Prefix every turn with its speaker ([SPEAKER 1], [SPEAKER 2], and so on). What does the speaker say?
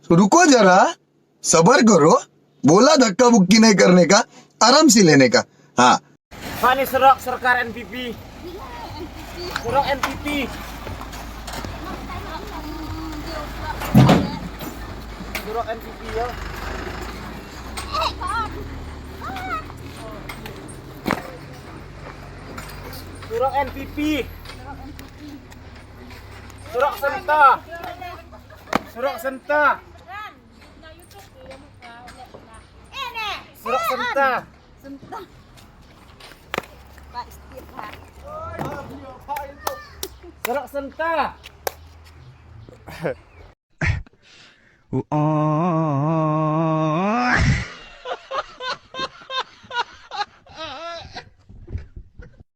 [SPEAKER 1] तो रुको जरा, सबर करो. बोला धक्का बुक्की नहीं करने का, आराम से लेने का. हाँ.
[SPEAKER 2] Pani surok Sarkar NPP. Surok NPP. Surok NPP ya. Surok NPP. Surok Senta. Surok Senta. Surok Senta. Surok Senta.